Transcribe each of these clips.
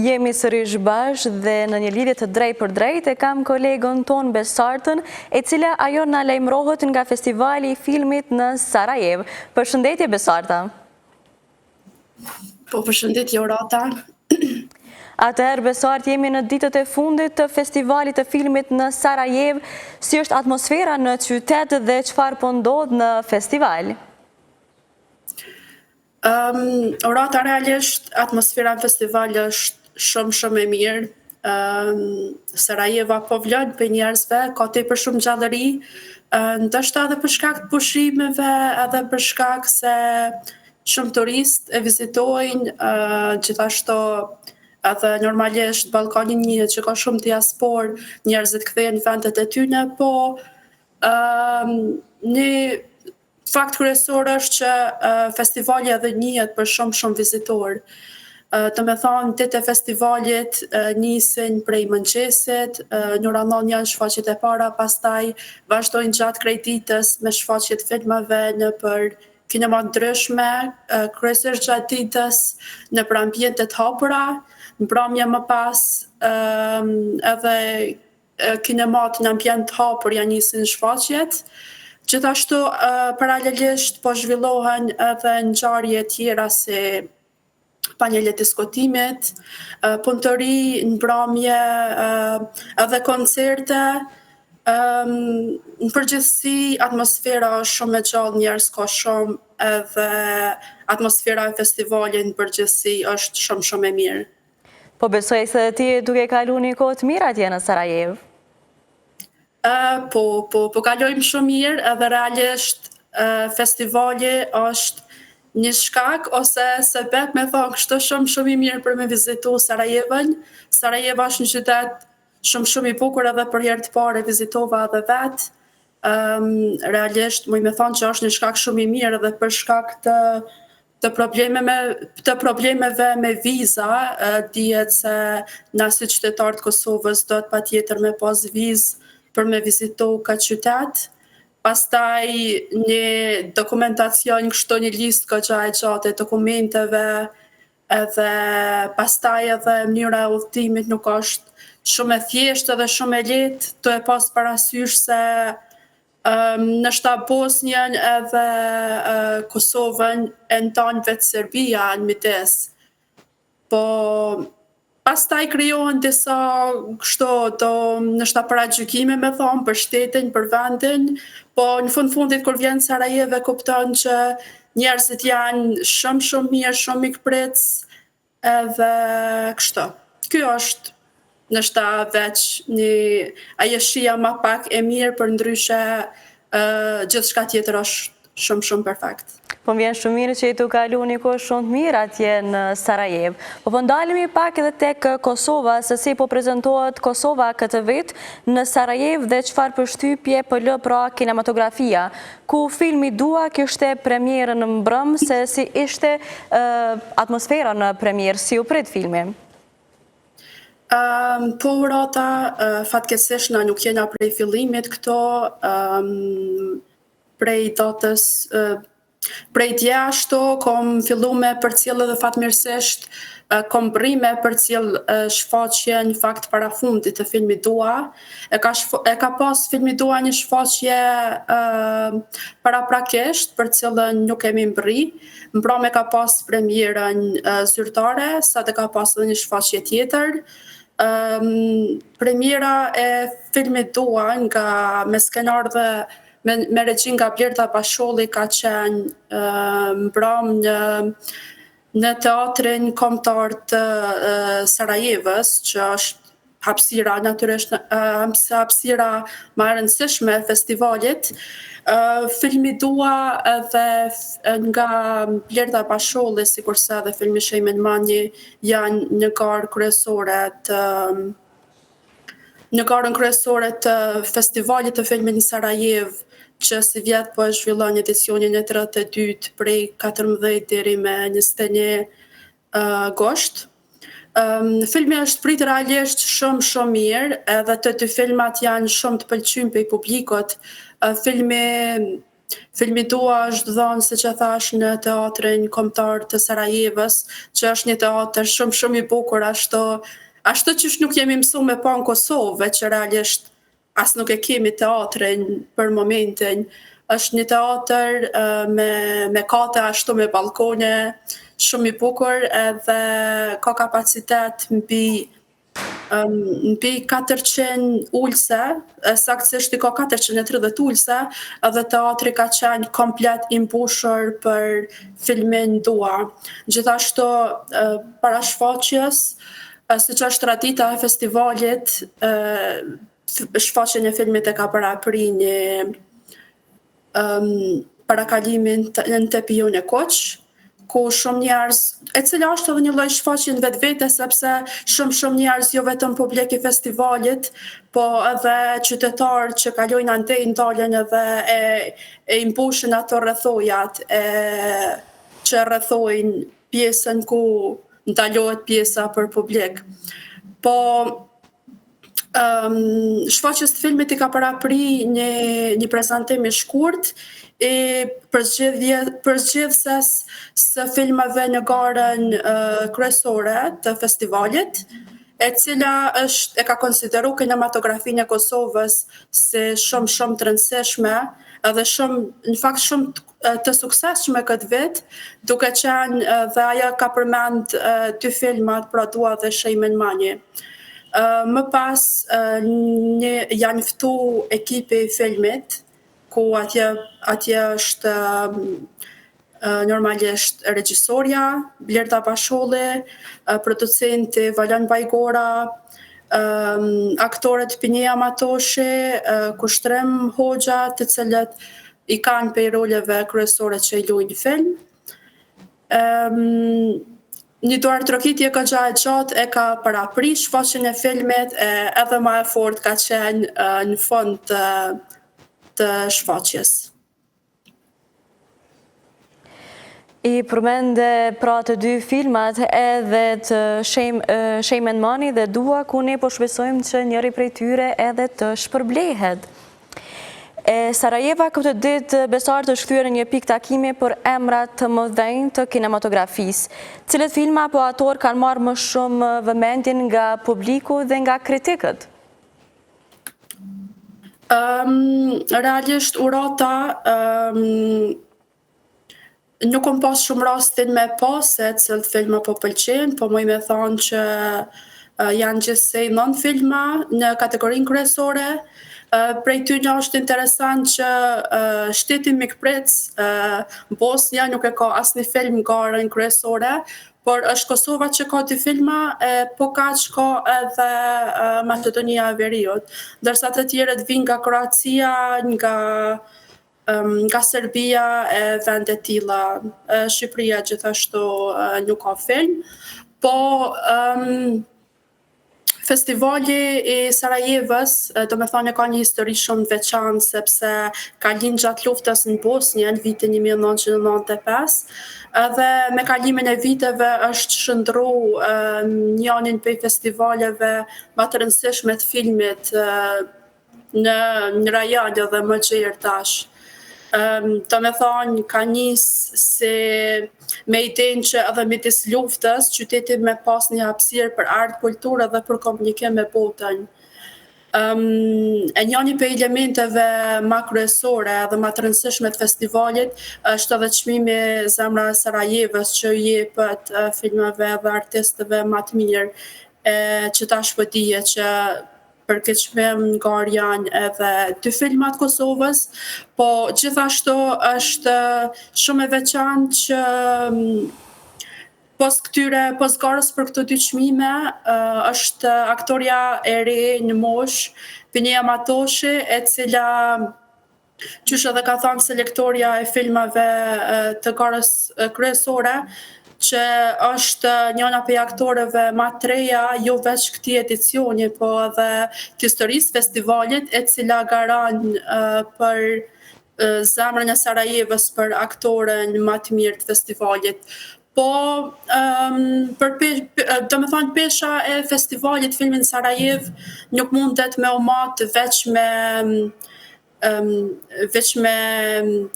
Jemi sërish bashkë dhe në një lidhje të drejt për drejt e kam kolegën ton Besartën, e cila ajo na lajmërohet nga festivali i filmit në Sarajevo. Përshëndetje Besarta. Po, përshëndetje Orata. Atëherë Besart, jemi në ditët e fundit të festivalit të filmit në Sarajevo. Si është atmosfera në qytet dhe çfarë po ndodh në festival? Orata, realisht atmosfera në festival është shumë e mirë. Sarajeva po vlen për njerëzve, ka tepër shumë gjallëri, ndoshta edhe për shkak të pushimeve, edhe për shkak se shumë turistë e vizitojnë, gjithashtu edhe normalisht Ballkani njihet që ka shumë diasporë, njerëzit kthehen në vendet e tyre, po një fakt kryesor është që festivali edhe njihet për shumë vizitorë. Të me thonë, ditë e festivalit nisin prej mëngjesit, në oranon janë shfaqjet e para, pastaj vazhdojnë gjatë krejt ditës me shfaqjet filmave në për kinema ndryshme, kryesisht gjatë ditës në për ambientet hapura, në mbrëmje më pas edhe kinemat në ambient hapur janë nisin shfaqjet. Gjithashtu, paralelisht po zhvillohen edhe ngjarje tjera si panelet diskutimit, punëtori, mbrëmje, edhe koncerte. Në përgjithësi, atmosfera është shumë e gjallë, njerëz ka shumë, edhe atmosfera e festivalit në përgjithësi është shumë e mirë. Po besoj se ti duke kalu një kohë të mirë atje në Sarajevo. Po kalojmë shumë mirë, edhe realisht festivali është një shkak ose sebeb me thonë kështu shumë i mirë për me vizitu Sarajevën. Sarajevo është një qytet shumë i bukur edhe për herë të parë vizitova edhe vetë. Realisht muj me thonë që është një shkak shumë i mirë edhe për shkak të problemeve me viza, dihet se na si qytetarë të Kosovës do të patjetër me pas vizë për me vizitu këtë qytet. Pastaj një dokumentacion, kështu një listë goxha e gjatë e dokumenteve, edhe pastaj edhe mënyra e udhëtimit nuk është shumë e thjeshtë edhe shumë e lehtë, të e pas parasysh se ndoshta Bosnjën edhe Kosovën e ndan vetë Serbia në midis. Po pastaj krijohen disa kështu ndoshta paragjykime me thonë për shtetin, për vendin, po në fundit kur vjen Sarajevo kupton që njerëzit janë shumë mirë, shumë mikpritës, edhe kështu. Ky është ndoshta veç një ajëshia më pak e mirë, për ndryshe gjithçka tjetër është shumë perfekt. Po më vjen shumë mirë që i tu kalu një kohë shumë të mirë atje në Sarajevo. Po ndalemi pak edhe tek Kosova, se si po prezentohet Kosova këtë vit në Sarajevo dhe çfarë përshtypje po lë pra kinematografia, ku filmi Dua kishte premierën në mbrëm, se si ishte atmosfera në premierë, si u prit filmi? Po Urata, fatkeqësisht na nuk jena prej fillimit këto, prej datës prej djashtu, kom fillu me përcjell edhe fatmirësisht, kom bri me përcjell shfaqje në fakt para fundit të filmit Dua. E ka pas filmi Dua një shfaqje paraprakisht, për cilën nuk kemi mbri. Mbrëmje ka pas premierën zyrtare, sa të ka pas edhe një shfaqje tjetër. Premiera e filmit Dua nga me skenar dhe me regjin nga Blerta Pasholli ka qenë mbrëm në teatrin kombëtar të Sarajevës, që është hapësira natyrisht hapësira më e rëndësishme e festivalit. Filmi Dua edhe nga Blerta Pasholli, sikurse edhe filmi Shejmen Manji janë në garën kryesore të festivalit të filmit në Sarajevo, që si vjetë po e zhvillon edicionin e 32 prej 14 deri me 21 gosht. Filmi është prit realisht shumë mirë, edhe të dy filmat janë shumë të pëlqymë për publikut. Filmi Filmi dua është dhënë, siç e thash, në Teatrin Kombëtar të Sarajevës, që është një teatër shumë i bukur, ashtu qysh nuk jemi mësuar me pa në Kosovë, që realisht as nuk e kemi teatrin për momentin. Është një teatër me kate ashtu me balkone, shumë i bukur edhe ka kapacitet mbi 400 ulse, saktësisht i ka 430 ulse, edhe teatri ka qenë komplet i mbushur për filmin dua. Gjithashtu para shfaqjes, siç është tradita e festivalit, shfaqjen e filmit e ka parapri një parakalimin në Tepiun e Koq, ku shumë njerëz, e cila është edhe një lloj shfaqje në vetvete, sepse shumë njerëz, jo vetëm publik i festivalit, po edhe qytetarë që kalojnë andej ndalen edhe e mbushin ato rrethojat që rrethojnë pjesën ku ndalohet pjesa për publik. Po shfaqjes të filmit i ka parapri një prezantim i shkurt i përzgjedhses së filmave në garën kryesore të festivalit, e cila e ka konsideru kinematografinë e Kosovës si shumë të rëndësishme edhe në fakt shumë të suksesshme këtë vit, duke qenë dhe ajo ka përmend 2 filmat, pra Dua dhe Shejmen Mani. Më pas janë ftu ekipi i filmit, ku atje është normalisht regjisorja, Blerta Basholli, producenti Valan Bajgora, aktorët Pinea Matoshi, Kushtrim Hoxha, të cilët i kanë prej roleve kryesore që i luajnë film. Një duar trokitje goxha e gjatë e ka parapri shfaqjen e filmit, edhe më e fortë ka qenë në fund të shfaqjes. I përmende pra të 2 filmat edhe të Shejmen Mani dhe Dua, ku ne po shpresojmë që njëri prej tyre edhe të shpërblehet. Sarajeva këtë ditë besar të shkthyer një pikë takimi për emrat të mëdhenj të kinematografisë. Cilët filma apo autor kanë marrë më shumë vëmendjen nga publiku dhe nga kritikët? Realisht urata nuk kom pas shumë rastin me pas se cilët filma po pëlqejnë, po më thonë që janë gjithsej 9 filma në kategorinë kryesore. Prej tyre është interesant që shteti Mikpric, Bosnia, nuk e ka asnjë film në garën kryesore, por është Kosova që ka 2 filma, po kaq ka edhe Maqedonia e Veriut, ndërsa të tjerët vinë nga Kroacia, nga Serbia e vende të tilla. Shqipëria gjithashtu nuk ka film, po Festivali i Sarajevës, do me thënë, ka një histori shumë veçantë, sepse ka lind gjatë luftës në Bosnjë në vitin 1995, edhe me kalimin e viteve është shndru njënin prej festivaleve më të rëndësishme të filmit në rajon dhe më gjerë tash. Do me thonë, ka njësë si me idenë që edhe midis luftës, qyteti me pas një hapësirë për art, kulturë dhe për komunikim me botën. E njëni për elementeve ma kryesore dhe ma të rëndësishme të festivalit është edhe çmimi Zemra e Sarajevës, që jepet filmave dhe artistëve ma të mirë, që tash po dije që për këtë çmim ngjarë janë edhe 2 filmat Kosovës, po gjithashtu është shumë e veçantë që pos garës për këto 2 çmime është aktoria e re në moshë, Pinea Matoshi, e cila qysh edhe ka thënë selektoria e filmave të garës kryesore, që është njëna prej aktorëve ma të reja, jo veç këtij edicioni, po edhe të historisë festivalit, e cila garan për Zemrën e Sarajevës për aktorën ma të mirë të festivalit. Po, do me thonë, pesha e festivalit filmin Sarajevë nuk mundet me u matë veç me veç me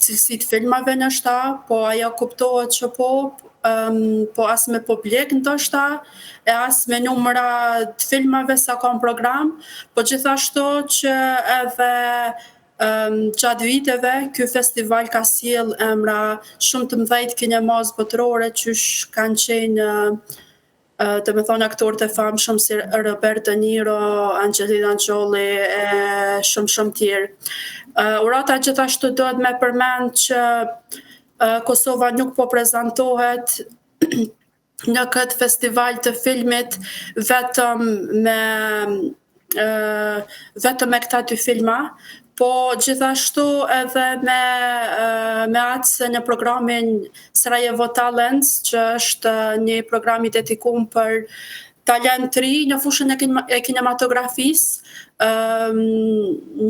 cilësit filmave ndoshta, po ajo kuptohet që po as me publik ndoshta, e as me numra të filmave sa ka në program, po gjithashtu që edhe gjatë viteve, ky festival ka sjell emra shumë të mëdhej kinemas botërore, qysh kanë qenë të me thonë aktorët e famshëm si Robert De Niro, Angelina Jolie e shumë tjerë. Urata gjithashtu dohet me përmend që Kosova nuk po prezantohet në këtë festival të filmit vetëm me këta dy filma, po gjithashtu edhe me atë se në programin Sarajevo Talents, që është një program i dedikuar për talent të ri në fushën e kinematografisë,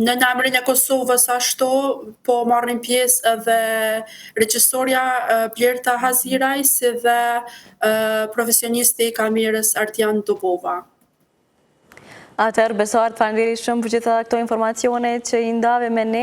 në emrin e Kosovës ashtu, po marrin pjesë edhe regjisorja Blerta Haziraj, si dhe profesionisti i kamerës Artjan Dubova. Atëherë, Besart, faleminderit shumë për gjitha këto informacione që i ndave me ne.